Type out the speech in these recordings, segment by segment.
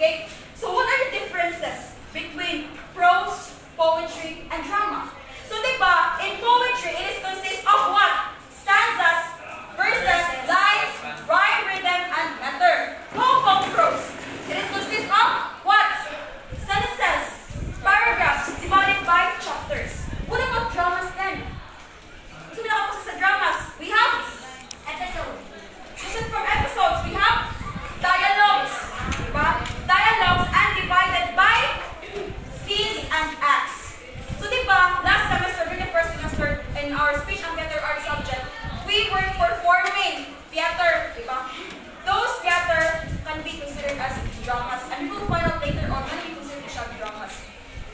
Okay? So what are the differences between prose, poetry, and drama? So diba, in poetry, it is consists of what? Stanzas, verses, lines, rhyme, rhythm, and meter. How about prose? It is consists of what? Sentences, paragraphs, divided by chapters. What about dramas then? So sa dramas, we have episodes. Chosen from episodes, we have dialogues. Diba? Dialogues and divided by scenes and acts. So diba, last semester, during the first semester, in our speech and theater art subject, we were performing theater. Diba? Those theater can be considered as dramas. And we will find out later on when we consider siya dramas.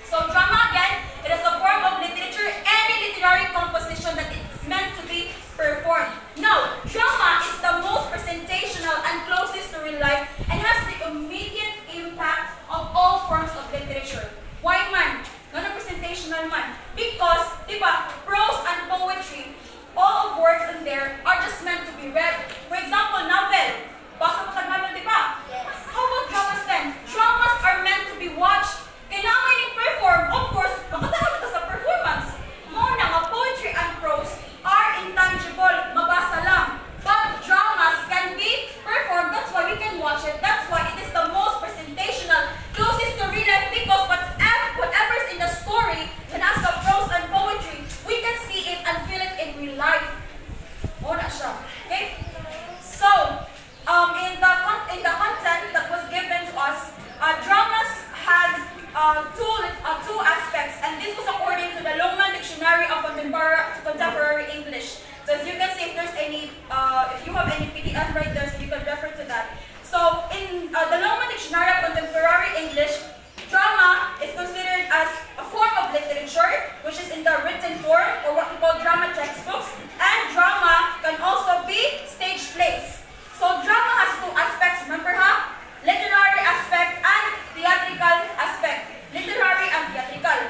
So drama again, it is a form of literature, any literary composition that it's meant to be performed. Now, drama is the most presentational and closest to real life and has the immediate impact of all forms of literature. Why man? Non-presentational man. Because, diba, prose and poetry, all of words in there are just meant to be read. For example, novel. Basa mo novel, diba? Yes. How about dramas then? Dramas are meant to be watched. Kailangan yung perform, of course, makatawag ito sa performance. Muna nga, poetry and prose are intangible, mabasa lang. But dramas can be performed, that's why we can watch it. That's why it is the most presentational, closest to real life, because whatever is in the story, and as the prose and poetry, we can see it and feel it in real life. Muna siya. Okay? So, in the content that was given to us, dramas has two aspects, and this was according to the Longman Dictionary of Contemporary English. So as you can see, if there's any, if you have any PDF right there, so you can refer to that. So in the Longman Dictionary of Contemporary English, drama is considered as a form of literature, which is in the written form, or what we call drama textbooks, and drama can also be stage plays. So drama has two aspects, remember ha? Literary aspect and theatrical aspect. Literary and theatrical.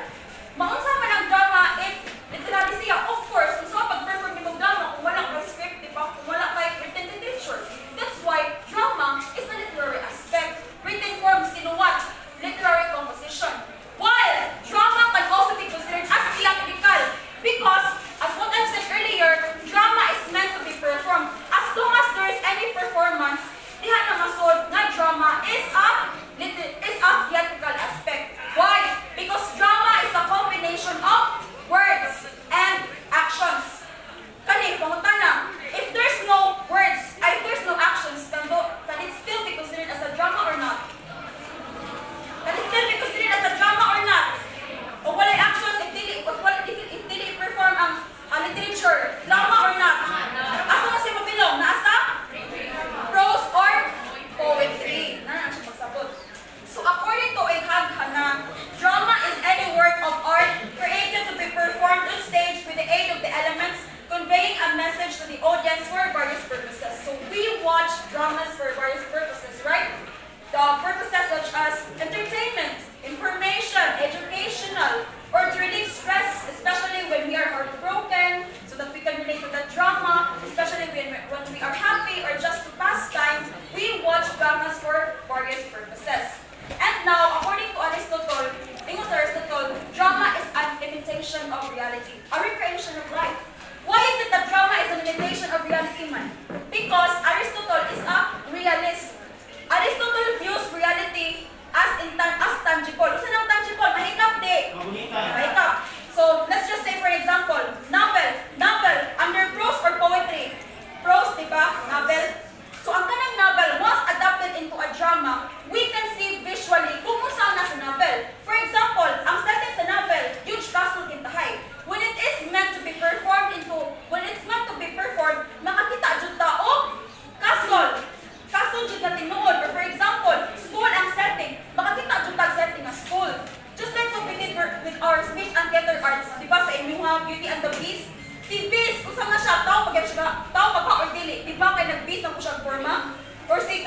Maunsa man ang drama if literary siya? Of course, kung sa pag-perform ni drama, kung wala kay script, di ba? Kung wala kay written literature. That's why drama is a literary aspect. Written form, sinuwat, literary composition. While drama can also be considered as theatrical because, as what I said earlier, drama is meant to be performed. As long as there is any performance, diha na masod na drama is a theatrical aspect. Why? Because drama is a combination of words and actions. Kani, pangutana, if there's no words, if there's no actions, can it still be considered as a drama or not? Can it still be considered as a drama or not? O wala actions, if dili perform ang literature, drama or not? Asa na siya mabilong? Naasa? Prose or poetry? Na siya magsabot. So according to Hana, drama is any work of art created to be performed on stage with the aid of the elements, conveying a message to the audience for various purposes. So we watch dramas for various purposes, right? The purposes such as entertainment, information, educational, or to relieve stress, especially when we are heartbroken, so that we can relate to the drama, especially when we are happy or just to pass time, we watch dramas for various purposes. And now, according to Aristotle, drama is an imitation of reality, a recreation of life. Why is it that drama is an imitation of reality, man? Because Aristotle is a realist. Aristotle views reality as tangible. Usa nang tangible? Mahikap di. Mahikap. So, let's just say for example, novel. Under prose or poetry? Prose, diba? Novel. So, ang kanang novel, once adapted into a drama, we can see visually kung saan nasa novel. For example, ang setting sa novel, huge castle kintahay. When it's meant to be performed, makakita jud ta og castle. Castle jud na tinuod. Or for example, school ang setting, makakita jud ta setting na school. Just like what we did with our speech and theater arts, di ba sa inyong Beauty and the Beast? Si Beast, kung saan na siya, tao pagka or dili, di ba kay nag-beast ang kusang forma? Or si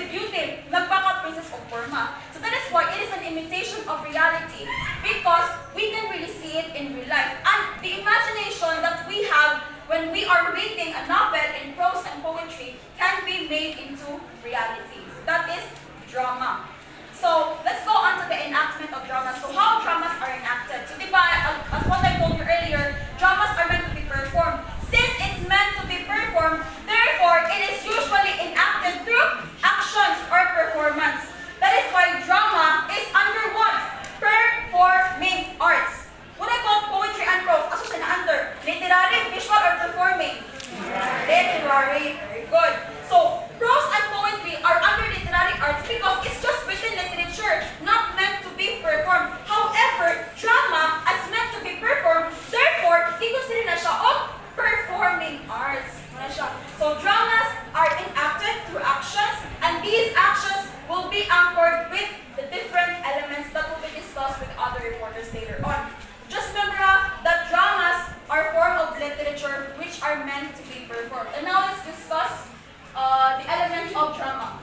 Beauty, nagpaka princess of forma. So that is why it is an imitation of reality because we can really see it in real life. And the imagination that we have when we are reading a novel in prose and poetry can be made into reality. That is drama. So let's go on to the enactment of dramas. So how dramas are enacted? So di ba, as what I told you earlier, dramas are meant to be performed. Since it's meant to be performed, therefore it is usually enacted through actions or performance. That is why drama is under what? Performing arts. What about poetry and prose? Aso siya na under? Literary, visual, or performing? Literary. Very good. So, prose and poetry are under literary arts because it's just written literature, not meant to be performed. However, drama as meant to be performed, therefore, i-consider na siya of performing arts. So, dramas are enacted through actions, and these actions will be anchored with the different elements that will be discussed with other reporters later on. Just remember that dramas are form of literature which are meant to be performed. And now let's discuss the elements of drama.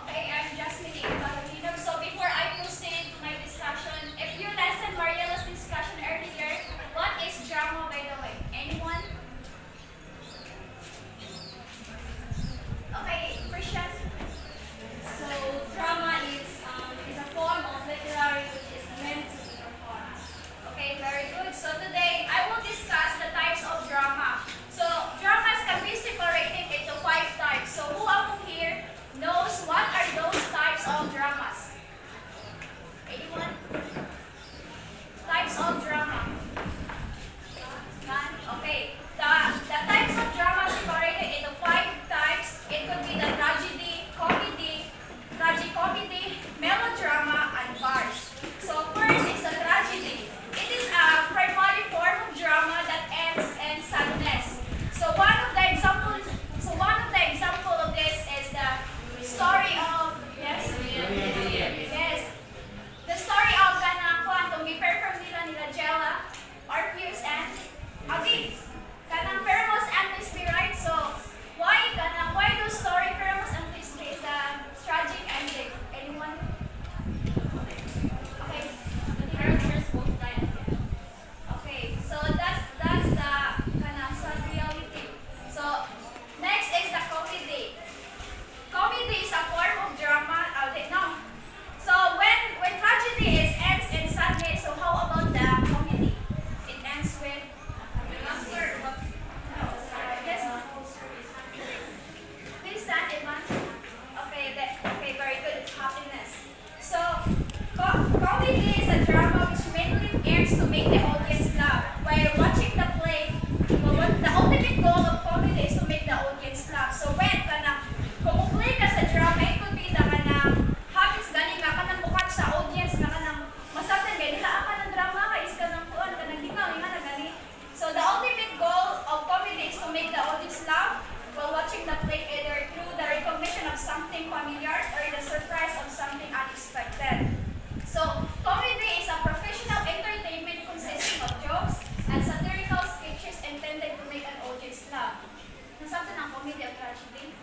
Okay, I'm Jasmine Ibalino. So before I proceed to my discussion, if you listened Mariella's discussion earlier, what is drama by the way? Anyone? Okay, Christian. So drama is a form of literary which is meant to be performed. Okay, very good. So today I will discuss the types of drama. So dramas can be separated into 5 types. So who among here knows what are those types of dramas? Anyone? Types of drama. None? Okay. The types of drama separated into 5 types. It could be the tragedy, comedy, tragicomedy, melodrama, and farce. So first is the tragedy. It is a primary form of drama that ends in sadness. So one of the examples of this is the story of yes. The story of kanang gi-perform nila Jella, Orpheus, and Agnes. Kanang Firmus and Thisbe, right? So why those story Firmus and Thisbe is the tragic ending? Anyone? Okay. The characters both died. Okay, so that's the kanang sad reality. So next is the comedy. Comedy is a form of drama. No. So when tragedy ends in sadness, so how about the comedy? It ends with laughter. No. Yes. Please stand, Ivan. Okay, very good. It's happiness. So comedy is a drama which mainly aims to make the audience laugh. While watching the play, the ultimate goal of comedy is to make the audience laugh. So when kung play ka sa drama, it could be the habits gani nga kanang bukat sa audience nga kanang masabtan gani nila ka ng drama ka is kanang kuan kanang gingaw nga na gani. So the ultimate goal of comedy is to make the audience laugh while watching the play, either through the recognition of something familiar or the surprise of something unexpected. So comedy is a professional entertainment consisting of jokes and satirical sketches intended to make an audience laugh. Nasabtan ang comedy at tragedy?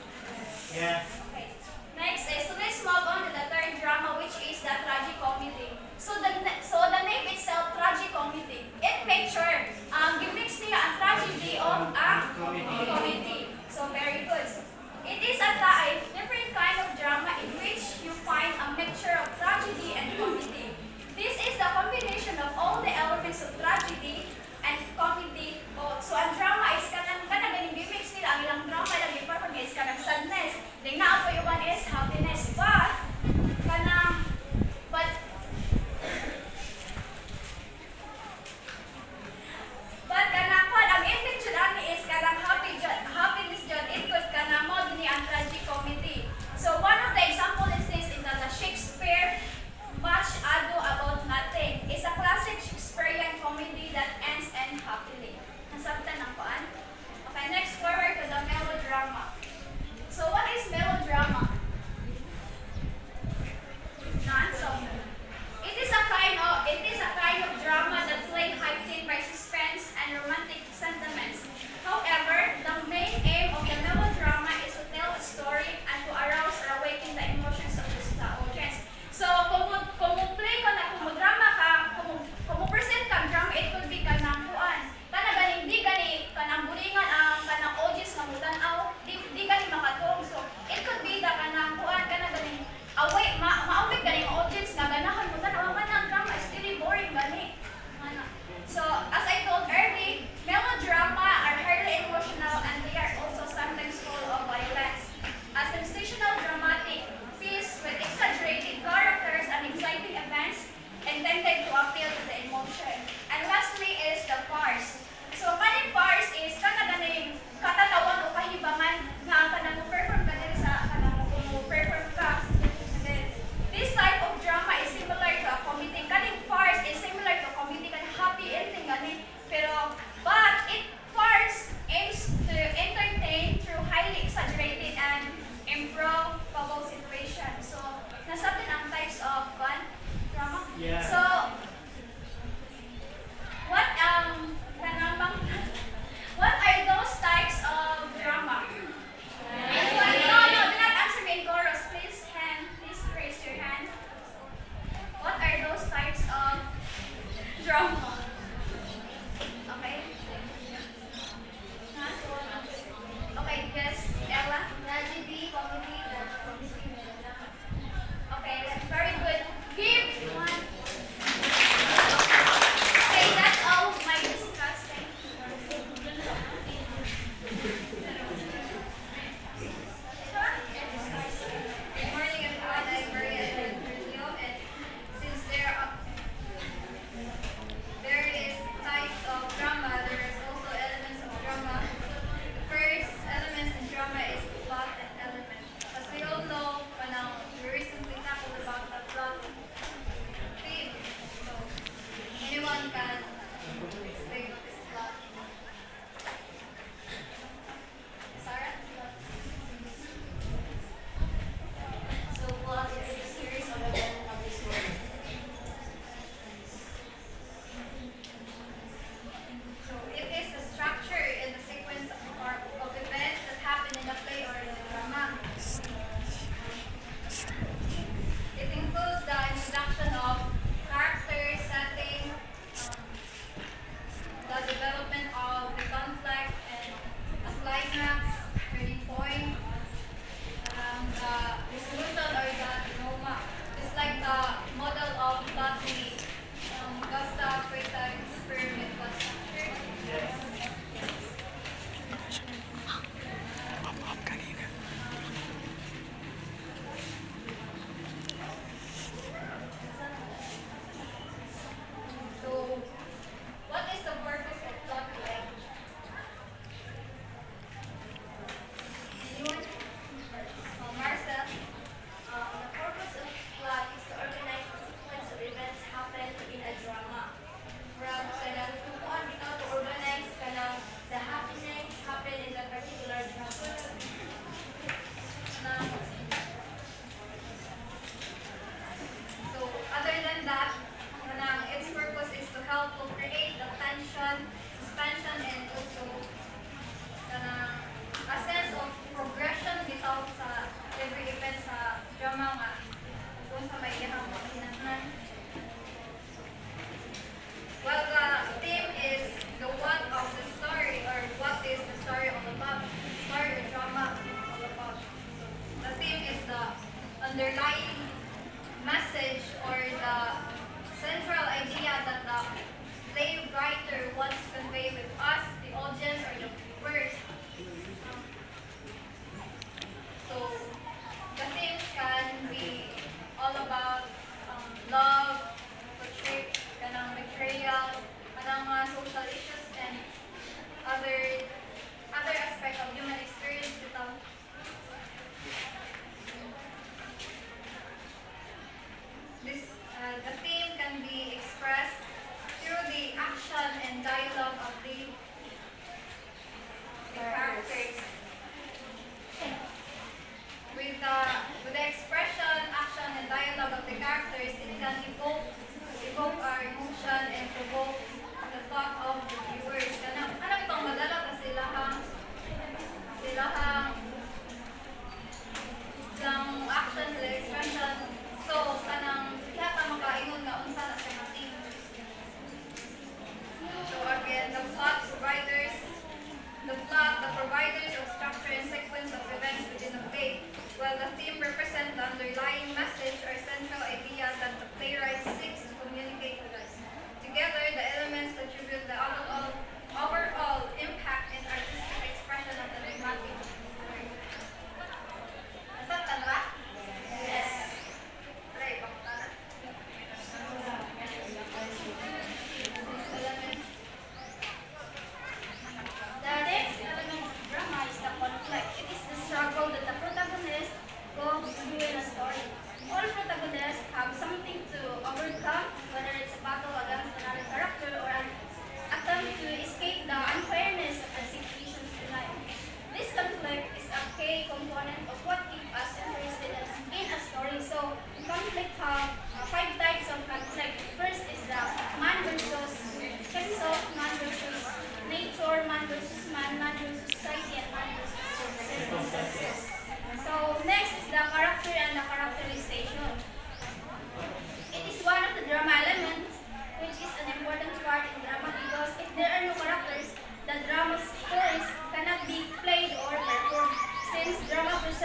Yeah. Okay. Next is, so let's move on to the third drama, which is the tragicomedy. So the name itself, tragicomedy. It picture, gimix niya ang tragedy of a comedy. So very good. It is a different kind of drama in which you find a mixture of tragedy and comedy. This is the combination of all the elements of tragedy and comedy. So ang drama is kanang ganing gimix nila ang ilang drama lang i-perform is kanang sadness. Then na ako yung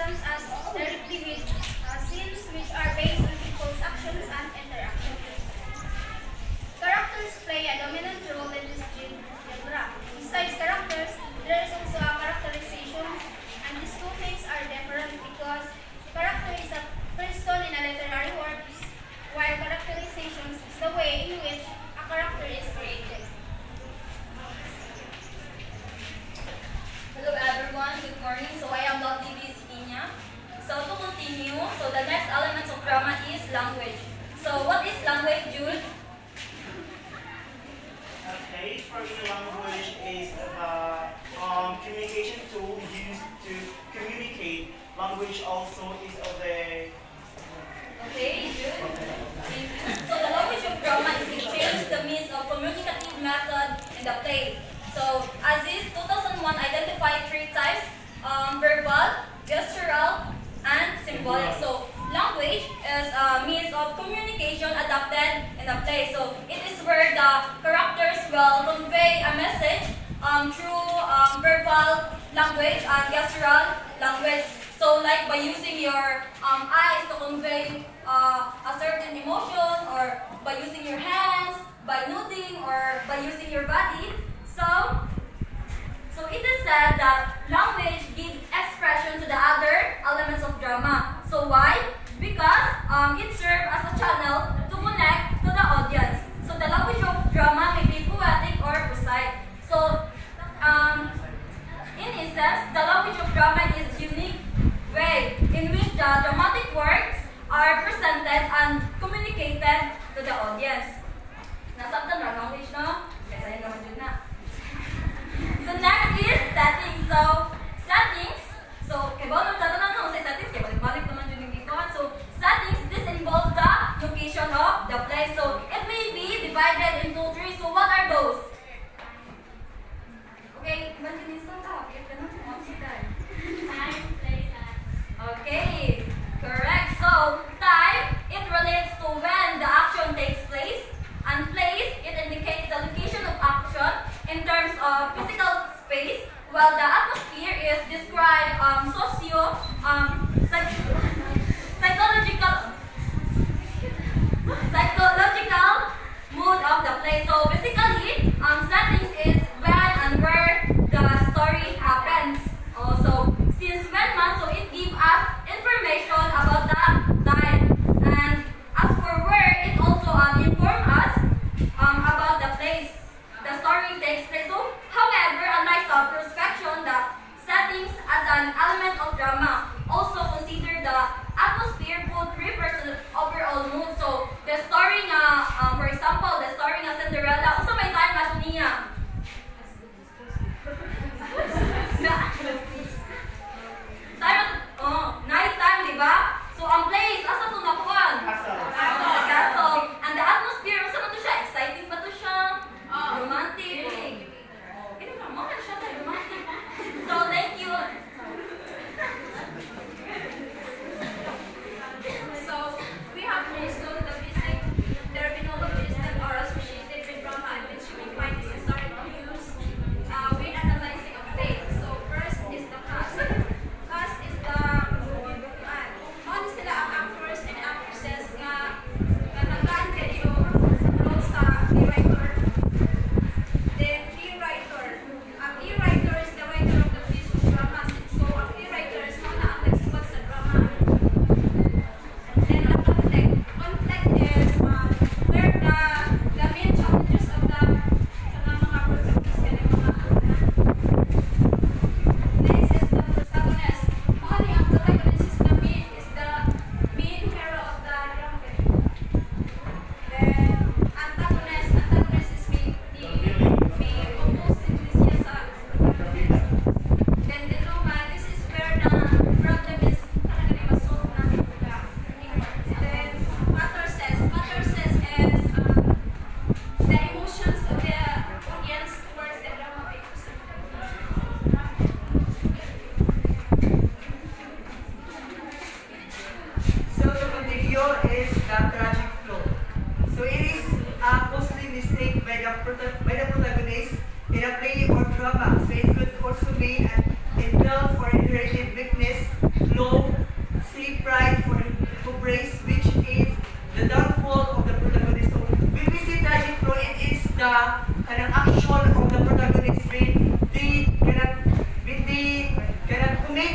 systems as directly with scenes which are based on people's actions and interactions. Characters play a dominant role in this genre. Besides characters, there is also a characterization, and these two things are different because character is a person in a literary work, while characterization is the way in which a character is created. Hello everyone, good morning. So I am Lovely Inya. So to continue, so the next element of drama is language. So what is language, Jude? Okay, for me, language is the communication tool used to communicate. Language also is of the Okay, Jude. Thank you. So the language of drama is exchange the means of communicative method in the play. So as is 2001 identified three types, verbal, gestural, and symbolic. So language is a means of communication adapted in the play. So it is where the characters will convey a message through verbal language and gestural language. So like by using your eyes to convey a certain emotion, or by using your hands, by nodding, or by using your body. So it is said that language gives expression to the other elements of drama. So why? Because it serves as a channel to connect to the audience. So the language of drama may be poetic or prosaic. So in essence, the language of drama is unique way in which the dramatic works are presented and communicated to the audience. Nasabtan na language, no? Kasi naman yun na. So next is settings. So kay Bono tatanong sa settings, kay balik-balik naman yun yung gikuhan. So settings, this involves the location of the place. So it may be divided into three. So what are those? Okay, manjinista ka. Kaya ganun mo si time. Time, place, and Okay, correct. So time, it relates to when the action takes place, and place, it indicates the location of action in terms of physical space, while the atmosphere is described psychological mood of the place. So basically, settings is when and where the story happens. Also, since when man, so it gives us information about the time. And as for where, it also informs us about the place the story takes place. So, however, unlike the prospection, the settings as an element of drama also consider the atmosphere both refers to the overall mood. So, the story nga, for example, the story nga Cinderella, also may time na niya. Night time, di ba? So, ang place, asa ito nakuhan? Castle. And the atmosphere, asa ba ito siya? Exciting ba ito siya? Romantic. Romantic. So, thank you.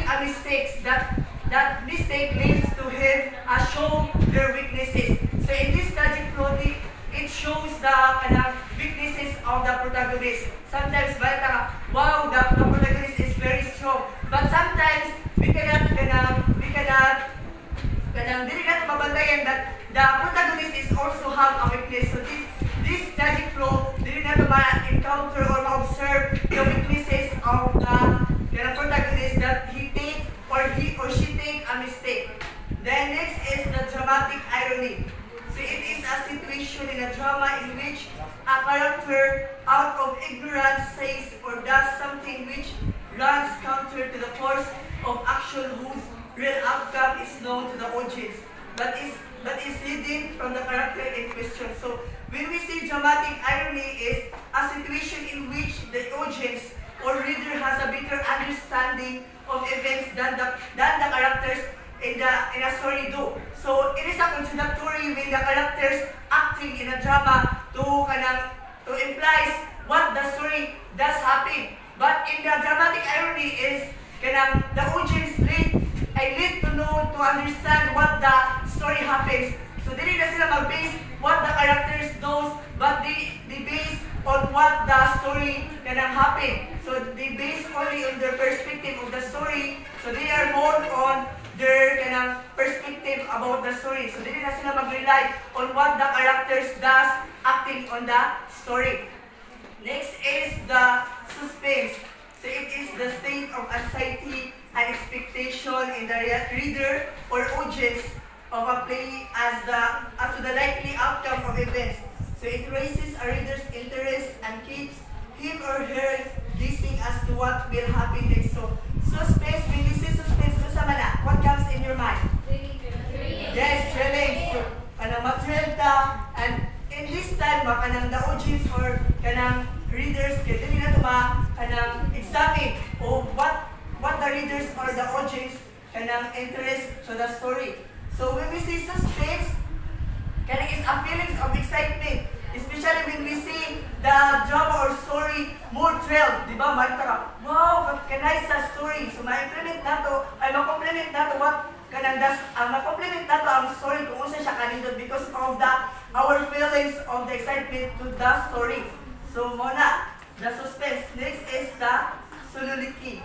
a mistake that mistake leads to him show their weaknesses. So in this tragic plot, it shows the weaknesses of the protagonist. Sometimes wow, the protagonist is very strong, but sometimes we cannot dili natin mabantayan that the protagonist is also have a weakness. So this tragic flow, dili natin ma-encounter or ma-observe the weaknesses of the protagonist that he or she take a mistake. Then next is the dramatic irony. So it is a situation in a drama in which a character out of ignorance says or does something which runs counter to the course of action whose real outcome is known to the audience, but is hidden from the character in question. So when we see dramatic irony is a situation in which the audience or reader has a better understanding of events than the characters in a story do. So it is a contradictory when the characters acting in a drama to implies what the story does happen. But in the dramatic irony is the audience lead to know, to understand what the story happens. So dili na sila mag-base what the characters knows, but they base on what the story happen. So they base only on their perspective of the story. So they are more on their perspective about the story. So dili na sila mag-rely on what the characters does acting on the story. Next is the suspense. So it is the state of anxiety and expectation in the reader or audience of a play as to the likely outcome of events. So it raises a reader's interest and keeps him or her guessing as to what will happen next. So suspense, when you say suspense, what comes in your mind? Yes, thrilling. So ma-thrill ta, and in this time the audience or readers dili na to examine o what the readers or the audience interest to the story. So when we see suspense, is a feelings of excitement, especially when we see the drama or story more thrilled, di ba? Wow, kanay sa story. So ma-implement nato, ay ma-complement nato what ma-complement nato ang story kung unsa siya kanindot because of our feelings of the excitement to the story. So muna, the suspense. Next is the soliloquy.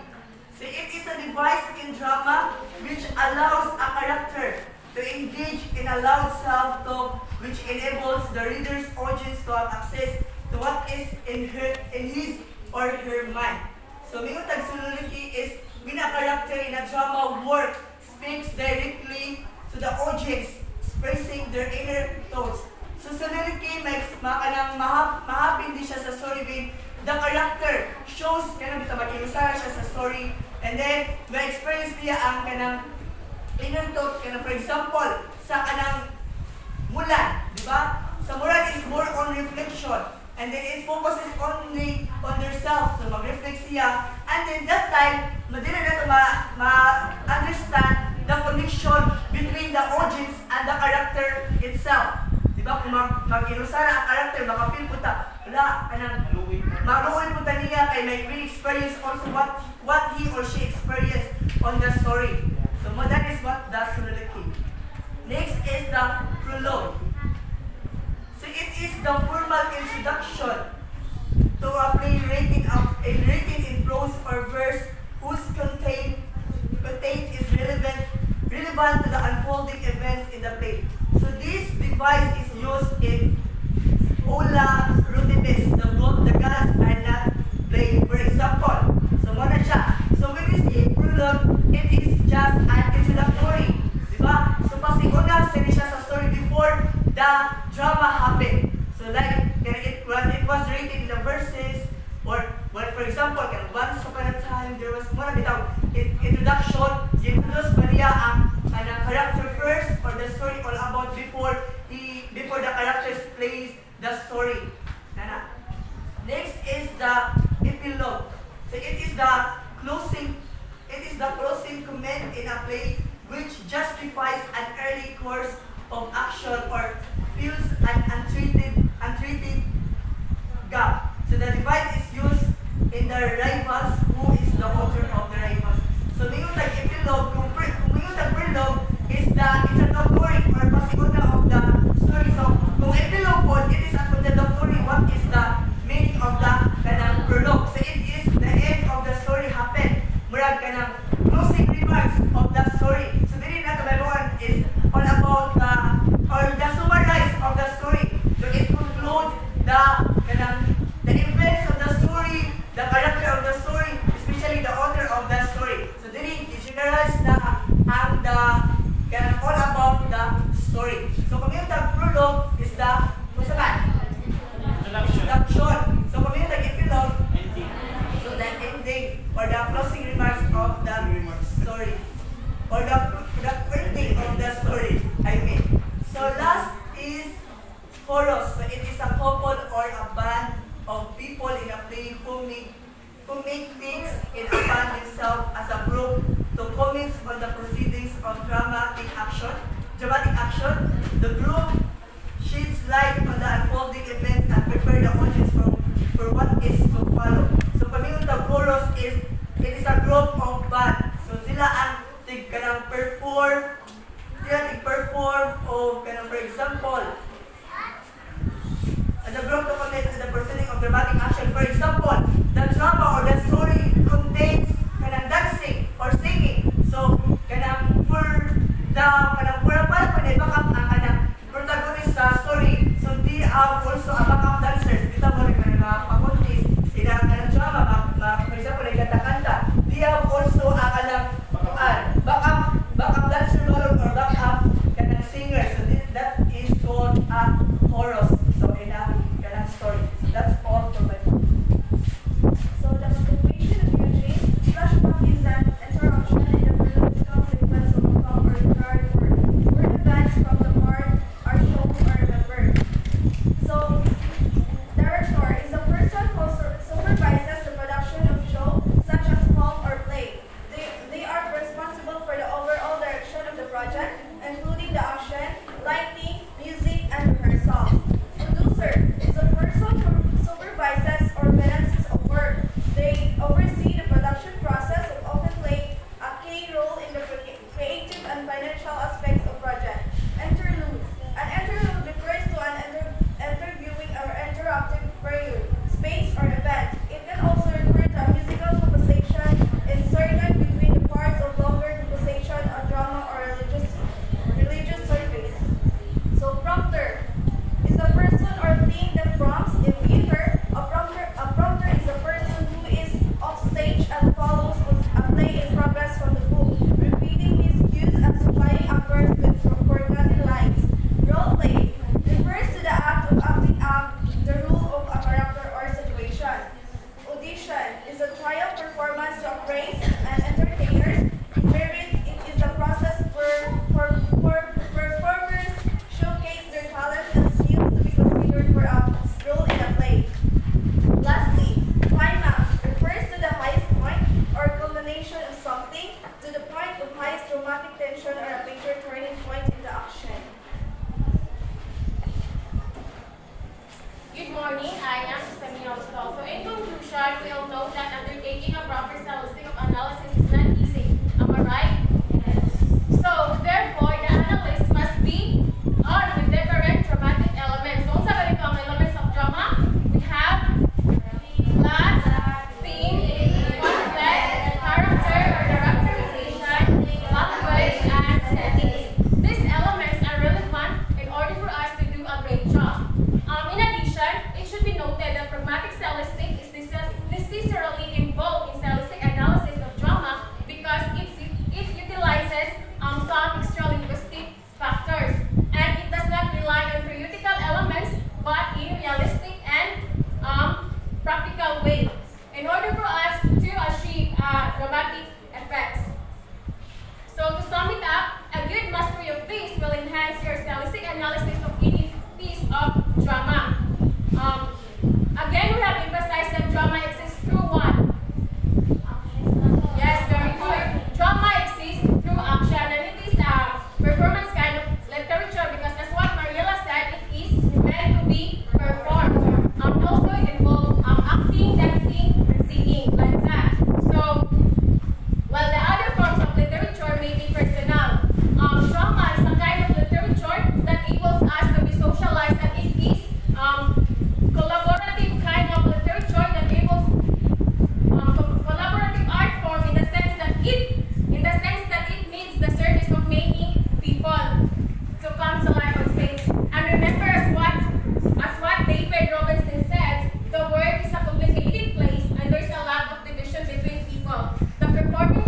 So it is a device in drama which allows a character to engage in a loud self-talk which enables the reader's audience to have access to what is in his or her mind. So minutag soliloquy is when a character in a drama work speaks directly to the audience, expressing their inner thoughts. So soliloquy makes mahapin din siya sa story when the character shows mag-ilusara siya sa story, and then ma-experience niya ang inner thought. For example, sa Mulan, di ba? Sa Mulan is more on reflection, and then it focuses only on herself. So mag-reflect siya, and then that time, madili na ito ma-understand the connection between the audience and the character itself. Diba? Kung mag-inusara ang character, maka-feel po ta, maluoy po ta niya kay may re-experience also what he or she experienced on the story. So that is what the soliloquy. Next is the prologue. So it is the formal introduction to a play written in prose or verse whose content is relevant to the unfolding events in the play. So this device is used in Ola Rudibus, the gods are not playing. For example, so muna siya. So when we see prologue, it is just an introductory. Diba? So pasiuna siya sa story before the drama happened. So like, it was written in the verses, or well, for example, once upon a time, there was muna bitaw introduction, introduce pa niya ang character first, or the story all about before the characters plays the story. Next is the epilogue. So it is the closing comment in a play which justifies an early course of action or fills an untreated gap. So the device is used in the Rivals, who is the author of the Rivals. So mayroon chorus. So it is a couple or a band of people in a play who make things in a band themselves as a group to comment on the proceedings of dramatic action. The group sheds light on the unfolding events and prepare the audience for what is to follow. So pamingon the chorus is, it is a group of band. So sila ang kanang perform o kanang, for example, as a group to comment on the proceeding of dramatic action. For example, the drama or the story contains kanang dancing or singing. So kanang for para backup ang kanang protagonist sa story. So they are also a backup dancers. Kita mo rin kanang pakuntis sila kanang drama, for example, nagkanta-kanta. They have also a kanang backup dancer or backup kanang singer. So that is called a chorus. So in a kanang story. So that's all for my part. So the motivation of using flashback is an interruption in the chronological sequence of a film or literary work, where events from the part are shown or remembered. So director is a person who supervises the production of show such as film or play. They are responsible for the overall direction of the project, including the action, lighting, music, and rehearsals. Producer is a person who supervises or finances a work. They oversee the production process and often play a key role in the creative and financial aspects of project. Interlude. An interlude refers to an interviewing or interruptive period, space, or event. It can also refer to a musical composition inserted between the parts of longer composition, a drama, or religious service. So prompter is a person or thing that prompts. In theater, a prompter is a person who is off stage and follows a play in progress from the book, repeating his cues and supplying actors with forgotten lines. Role play refers to the act of acting out the role of a character or situation. Audition is a trial performance to appraise and entertainers. Wherein it is a process where performers showcase their talents and skills to be considered for a role in a play. Lastly, climax refers to the highest point or culmination of something, to the point of highest dramatic tension or a major turning point in the action. Good morning, I am Samina Ostol. So in conclusion, we'll note that undertaking a proper stylistic of analysis is not easy. Am I right? Yes. So therefore, the analyst must be armed with different dramatic elements. So sa ganitong elements of drama, we have plot, theme, conflict, character or characterization, language, and setting. These elements are relevant in order for us to do a great job. In addition, it should be noted that pragmatic stylistic is necessarily involved in stylistic analysis of drama because it utilizes some extra-linguistic factors, and it does not rely on theoretical elements but in realistic and practical way in order for us to achieve dramatic effects. So to sum it up, a good mastery of this will enhance your stylistic analysis of any piece of drama. Again, we have emphasized that drama exists through what? Yes, very good. Drama exists through action, and it is a performance kind of literature because that's what Mariela said, it is meant to be performed. Also, it involves acting, dancing, and singing, like that. So, while the other forms of literature may be personal, drama is a kind of literature that equals us to be socialized, and it is collaborative kind of literature that equals collaborative art form in the sense that it needs the service of many people to come to life on stage. And remember, as what David Robinson said, the world is a complicated place and there's a lot of division between people. The performing